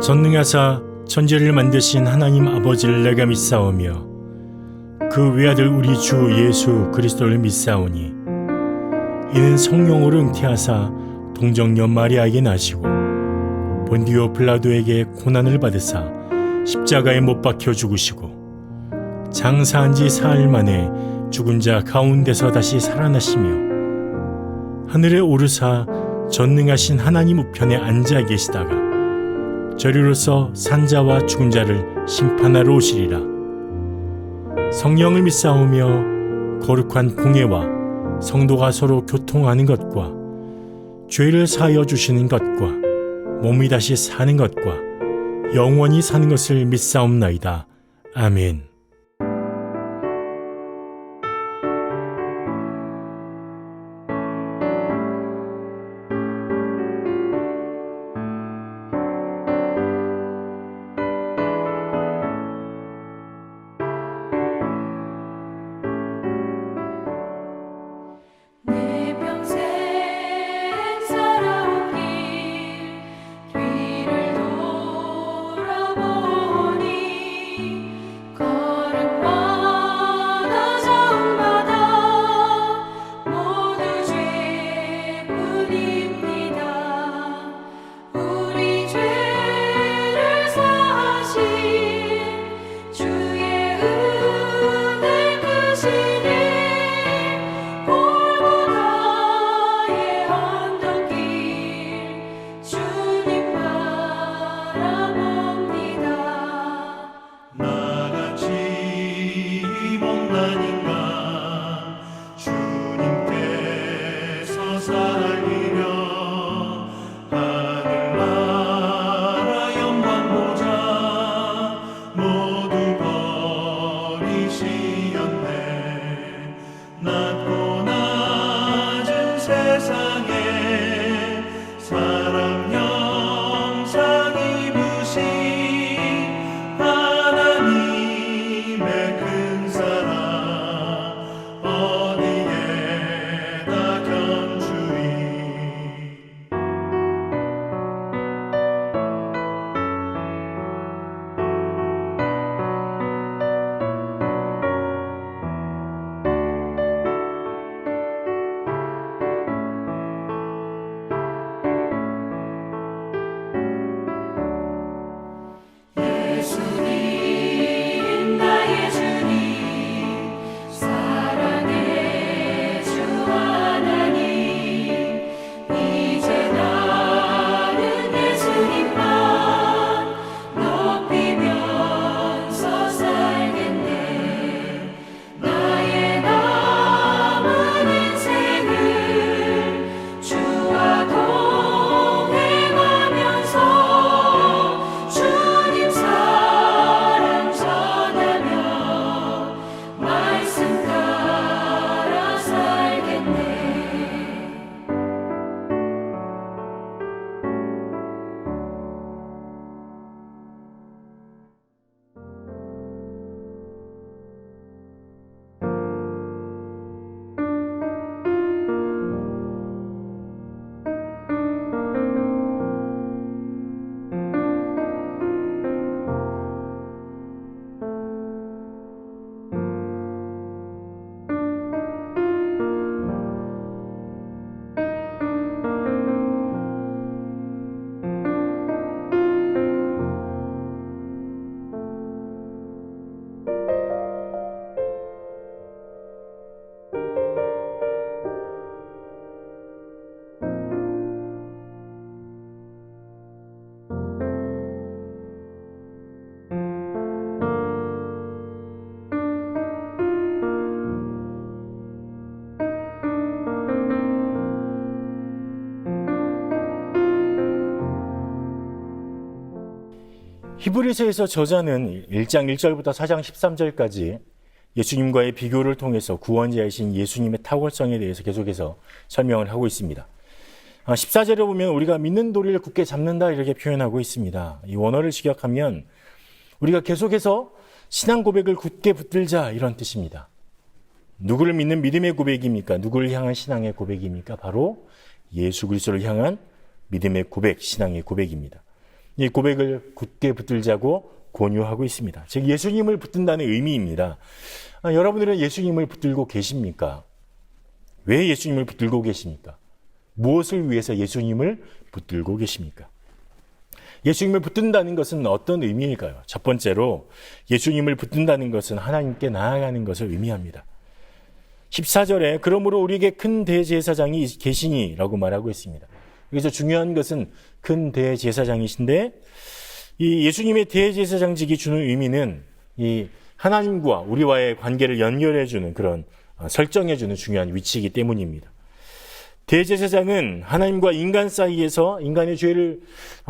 전능하사 천지를 만드신 하나님 아버지를 내가 믿사오며 그 외아들 우리 주 예수 그리스도를 믿사오니 이는 성령으로 잉태하사 동정녀 마리아에게 나시고 본디오 빌라도에게 고난을 받으사 십자가에 못 박혀 죽으시고 장사한 지 사흘 만에 죽은 자 가운데서 다시 살아나시며 하늘에 오르사 전능하신 하나님 우편에 앉아 계시다가 저리로서 산자와 죽은 자를 심판하러 오시리라. 성령을 믿사오며 거룩한 공예와 성도가 서로 교통하는 것과 죄를 사하여 주시는 것과 몸이 다시 사는 것과 영원히 사는 것을 믿사옵나이다. 아멘. 히브리서에서 저자는 1장 1절부터 4장 13절까지 예수님과의 비교를 통해서 구원자이신 예수님의 탁월성에 대해서 계속해서 설명을 하고 있습니다. 14절에 보면 우리가 믿는 도리를 굳게 잡는다 이렇게 표현하고 있습니다. 이 원어를 직역하면 우리가 계속해서 신앙 고백을 굳게 붙들자 이런 뜻입니다. 누구를 믿는 믿음의 고백입니까? 누구를 향한 신앙의 고백입니까? 바로 예수 그리스도를 향한 믿음의 고백, 신앙의 고백입니다. 이 고백을 굳게 붙들자고 권유하고 있습니다. 즉 예수님을 붙든다는 의미입니다. 여러분들은 예수님을 붙들고 계십니까? 왜 예수님을 붙들고 계십니까? 무엇을 위해서 예수님을 붙들고 계십니까? 예수님을 붙든다는 것은 어떤 의미일까요? 첫 번째로 예수님을 붙든다는 것은 하나님께 나아가는 것을 의미합니다. 14절에 그러므로 우리에게 큰 대제사장이 계시니라고 말하고 있습니다. 여기서 중요한 것은 큰 대제사장이신데 이 예수님의 대제사장직이 주는 의미는 이 하나님과 우리와의 관계를 연결해주는 그런 설정해주는 중요한 위치이기 때문입니다. 대제사장은 하나님과 인간 사이에서 인간의 죄를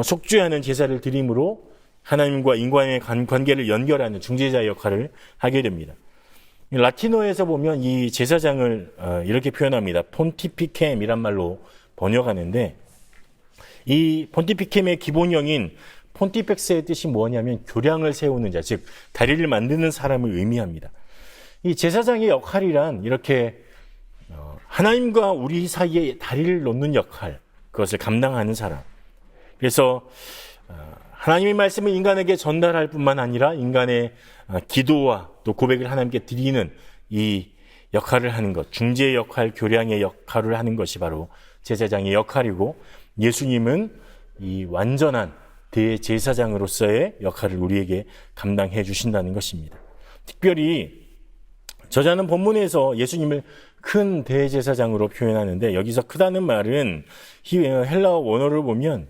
속죄하는 제사를 드림으로 하나님과 인간의 관계를 연결하는 중재자 역할을 하게 됩니다. 라틴어에서 보면 이 제사장을 이렇게 표현합니다. 폰티피켐이란 말로 번역하는데 이 폰티피켐의 기본형인 폰티펙스의 뜻이 뭐냐면 교량을 세우는 자, 즉 다리를 만드는 사람을 의미합니다. 이 제사장의 역할이란 이렇게 하나님과 우리 사이에 다리를 놓는 역할, 그것을 감당하는 사람. 그래서 하나님의 말씀을 인간에게 전달할 뿐만 아니라 인간의 기도와 또 고백을 하나님께 드리는 이 역할을 하는 것, 중재의 역할, 교량의 역할을 하는 것이 바로 제사장의 역할이고 예수님은 이 완전한 대제사장으로서의 역할을 우리에게 감당해 주신다는 것입니다. 특별히 저자는 본문에서 예수님을 큰 대제사장으로 표현하는데 여기서 크다는 말은 헬라어 원어를 보면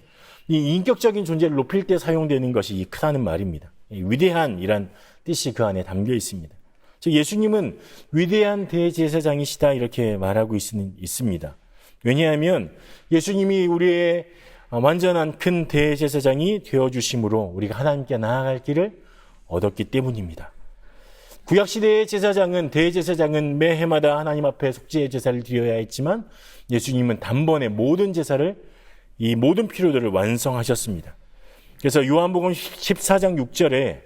이 인격적인 존재를 높일 때 사용되는 것이 이 크다는 말입니다. 위대한이란 뜻이 그 안에 담겨 있습니다. 즉 예수님은 위대한 대제사장이시다 이렇게 말하고 있습니다. 왜냐하면 예수님이 우리의 완전한 큰 대제사장이 되어주심으로 우리가 하나님께 나아갈 길을 얻었기 때문입니다. 구약시대의 대제사장은 매 해마다 하나님 앞에 속죄의 제사를 드려야 했지만 예수님은 단번에 모든 제사를 이 모든 필요들을 완성하셨습니다. 그래서 요한복음 14장 6절에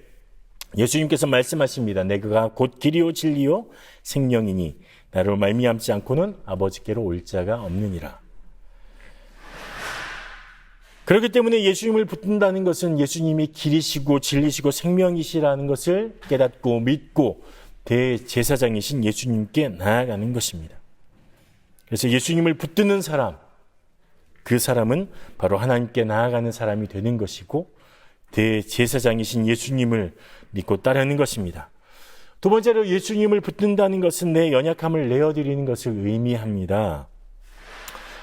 예수님께서 말씀하십니다. 내가 곧 길이요 진리요 생명이니 나로 말미암지 않고는 아버지께로 올 자가 없느니라. 그렇기 때문에 예수님을 붙든다는 것은 예수님이 길이시고 진리시고 생명이시라는 것을 깨닫고 믿고 대제사장이신 예수님께 나아가는 것입니다. 그래서 예수님을 붙드는 사람, 그 사람은 바로 하나님께 나아가는 사람이 되는 것이고 대제사장이신 예수님을 믿고 따르는 것입니다. 두 번째로 예수님을 붙든다는 것은 내 연약함을 내어드리는 것을 의미합니다.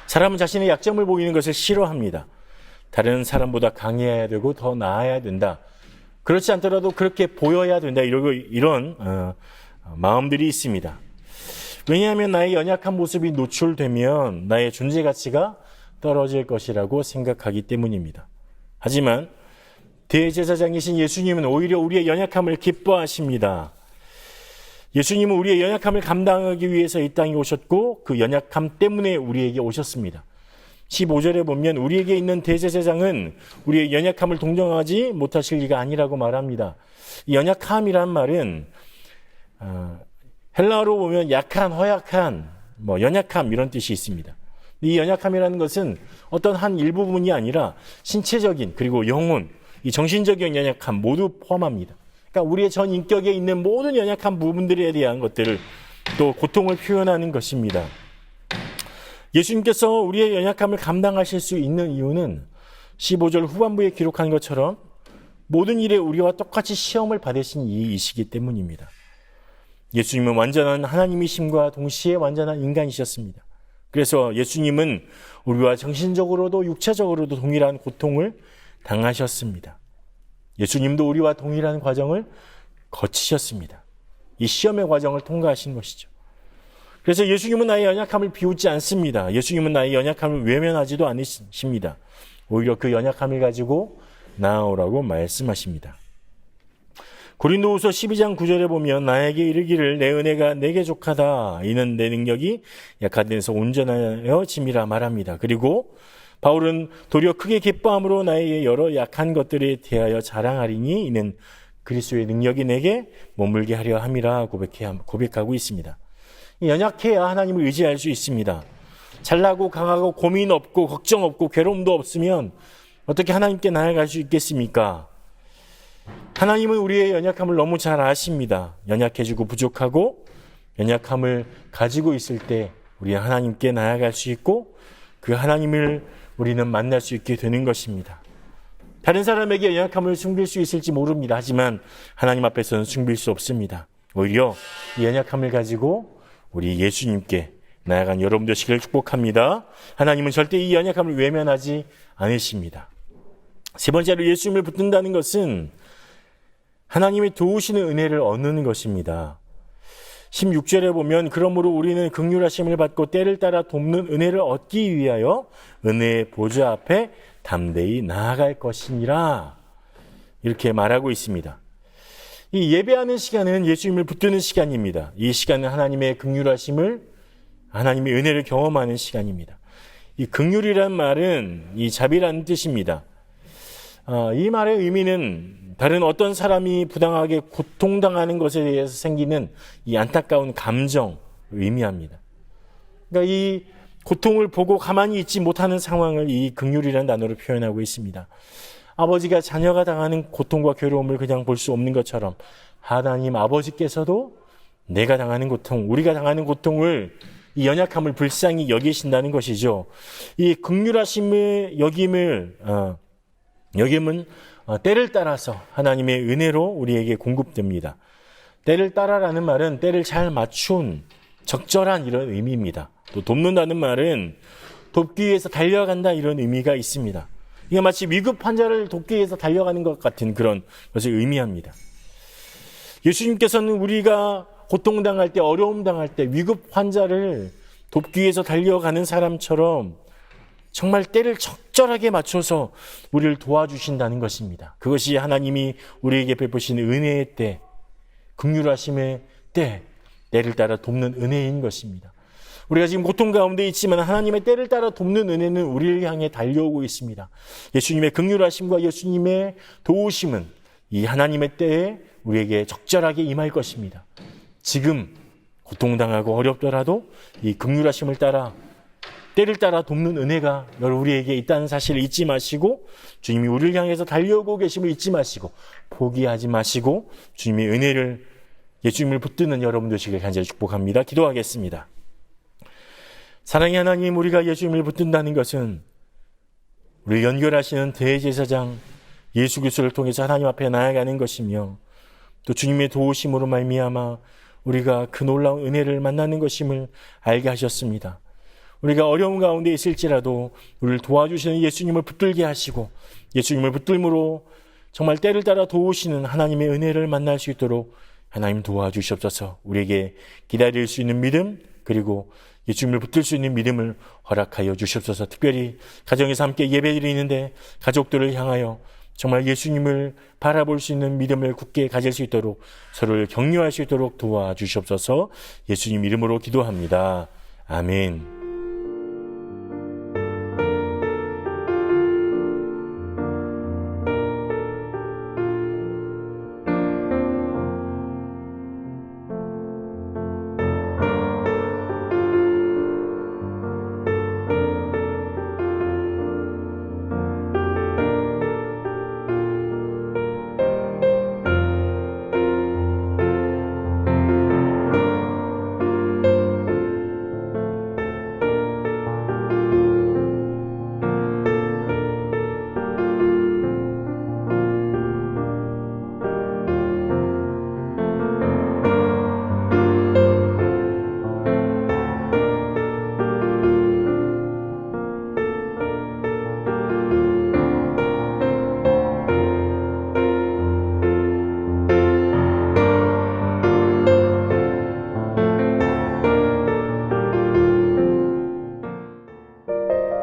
사람은 자신의 약점을 보이는 것을 싫어합니다. 다른 사람보다 강해야 되고 더 나아야 된다. 그렇지 않더라도 그렇게 보여야 된다. 이런 마음들이 있습니다. 왜냐하면 나의 연약한 모습이 노출되면 나의 존재 가치가 떨어질 것이라고 생각하기 때문입니다. 하지만 대제사장이신 예수님은 오히려 우리의 연약함을 기뻐하십니다. 예수님은 우리의 연약함을 감당하기 위해서 이 땅에 오셨고 그 연약함 때문에 우리에게 오셨습니다. 15절에 보면 우리에게 있는 대제사장은 우리의 연약함을 동정하지 못하실 리가 아니라고 말합니다. 이 연약함이란 말은 헬라어로 보면 약한, 허약한, 연약함 이런 뜻이 있습니다. 이 연약함이라는 것은 어떤 한 일부분이 아니라 신체적인 그리고 영혼, 이 정신적인 연약함 모두 포함합니다. 그러니까 우리의 전 인격에 있는 모든 연약한 부분들에 대한 것들을 또 고통을 표현하는 것입니다. 예수님께서 우리의 연약함을 감당하실 수 있는 이유는 15절 후반부에 기록한 것처럼 모든 일에 우리와 똑같이 시험을 받으신 이이시기 때문입니다. 예수님은 완전한 하나님이심과 동시에 완전한 인간이셨습니다. 그래서 예수님은 우리와 정신적으로도 육체적으로도 동일한 고통을 당하셨습니다. 예수님도 우리와 동일한 과정을 거치셨습니다. 이 시험의 과정을 통과하신 것이죠. 그래서 예수님은 나의 연약함을 비웃지 않습니다. 예수님은 나의 연약함을 외면하지도 않으십니다. 오히려 그 연약함을 가지고 나아오라고 말씀하십니다. 고린도후서 12장 9절에 보면 나에게 이르기를 내 은혜가 내게 족하다. 이는 내 능력이 약한 데서 온전하여 짐이라 말합니다. 그리고 바울은 도리어 크게 기뻐함으로 나의 여러 약한 것들에 대하여 자랑하리니 이는 그리스도의 능력이 내게 머물게 하려 함이라 고백하고 있습니다. 연약해야 하나님을 의지할 수 있습니다. 잘나고 강하고 고민 없고 걱정 없고 괴로움도 없으면 어떻게 하나님께 나아갈 수 있겠습니까? 하나님은 우리의 연약함을 너무 잘 아십니다. 연약해지고 부족하고 연약함을 가지고 있을 때 우리 하나님께 나아갈 수 있고 그 하나님을 우리는 만날 수 있게 되는 것입니다. 다른 사람에게 연약함을 숨길 수 있을지 모릅니다. 하지만 하나님 앞에서는 숨길 수 없습니다. 오히려 이 연약함을 가지고 우리 예수님께 나아간 여러분 되시기를 축복합니다. 하나님은 절대 이 연약함을 외면하지 않으십니다. 세 번째로 예수님을 붙든다는 것은 하나님이 도우시는 은혜를 얻는 것입니다. 16절에 보면 그러므로 우리는 긍휼하심을 받고 때를 따라 돕는 은혜를 얻기 위하여 은혜의 보좌 앞에 담대히 나아갈 것이니라 이렇게 말하고 있습니다. 이 예배하는 시간은 예수님을 붙드는 시간입니다. 이 시간은 하나님의 긍휼하심을 하나님의 은혜를 경험하는 시간입니다. 이 긍휼이란 말은 이 자비라는 뜻입니다. 이 말의 의미는 다른 어떤 사람이 부당하게 고통당하는 것에 대해서 생기는 이 안타까운 감정을 의미합니다. 그러니까 이 고통을 보고 가만히 있지 못하는 상황을 이 긍휼이라는 단어로 표현하고 있습니다. 아버지가 자녀가 당하는 고통과 괴로움을 그냥 볼 수 없는 것처럼 하나님 아버지께서도 내가 당하는 고통, 우리가 당하는 고통을 이 연약함을 불쌍히 여기신다는 것이죠. 이 긍휼하심의 여김은 때를 따라서 하나님의 은혜로 우리에게 공급됩니다. 때를 따라라는 말은 때를 잘 맞춘 적절한 이런 의미입니다. 또 돕는다는 말은 돕기 위해서 달려간다 이런 의미가 있습니다. 이게 마치 위급 환자를 돕기 위해서 달려가는 것 같은 그런 것을 의미합니다. 예수님께서는 우리가 고통당할 때, 어려움 당할 때 위급 환자를 돕기 위해서 달려가는 사람처럼 정말 때를 적절하게 맞춰서 우리를 도와주신다는 것입니다. 그것이 하나님이 우리에게 베푸시는 은혜의 때, 긍휼하심의 때, 때를 따라 돕는 은혜인 것입니다. 우리가 지금 고통 가운데 있지만 하나님의 때를 따라 돕는 은혜는 우리를 향해 달려오고 있습니다. 예수님의 긍휼하심과 예수님의 도우심은 이 하나님의 때에 우리에게 적절하게 임할 것입니다. 지금 고통당하고 어렵더라도 이 긍휼하심을 따라 때를 따라 돕는 은혜가 우리에게 있다는 사실을 잊지 마시고 주님이 우리를 향해서 달려오고 계심을 잊지 마시고 포기하지 마시고 주님의 은혜를 예수님을 붙드는 여러분 되시길 간절히 축복합니다. 기도하겠습니다. 사랑의 하나님, 우리가 예수님을 붙든다는 것은 우리를 연결하시는 대제사장 예수 그리스도를 통해서 하나님 앞에 나아가는 것이며 또 주님의 도우심으로 말미암아 우리가 그 놀라운 은혜를 만나는 것임을 알게 하셨습니다. 우리가 어려운 가운데 있을지라도 우리를 도와주시는 예수님을 붙들게 하시고 예수님을 붙들므로 정말 때를 따라 도우시는 하나님의 은혜를 만날 수 있도록 하나님 도와주시옵소서. 우리에게 기다릴 수 있는 믿음 그리고 예수님을 붙들 수 있는 믿음을 허락하여 주시옵소서. 특별히 가정에서 함께 예배드리는데 가족들을 향하여 정말 예수님을 바라볼 수 있는 믿음을 굳게 가질 수 있도록 서로를 격려할 수 있도록 도와주시옵소서. 예수님 이름으로 기도합니다. 아멘.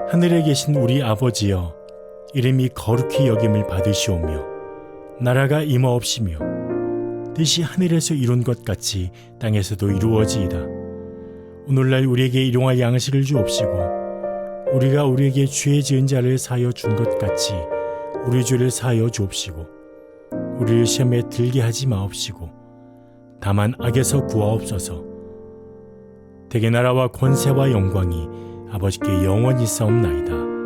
하늘에 계신 우리 아버지여, 이름이 거룩히 여김을 받으시오며 나라가 임하옵시며 뜻이 하늘에서 이룬 것 같이 땅에서도 이루어지이다. 오늘날 우리에게 일용할 양식을 주옵시고 우리가 우리에게 죄 지은 자를 사하여 준 것 같이 우리 죄를 사하여 주옵시고 우리를 시험에 들게 하지 마옵시고 다만 악에서 구하옵소서. 대개 나라와 권세와 영광이 아버지께 영원히 있사옵나이다.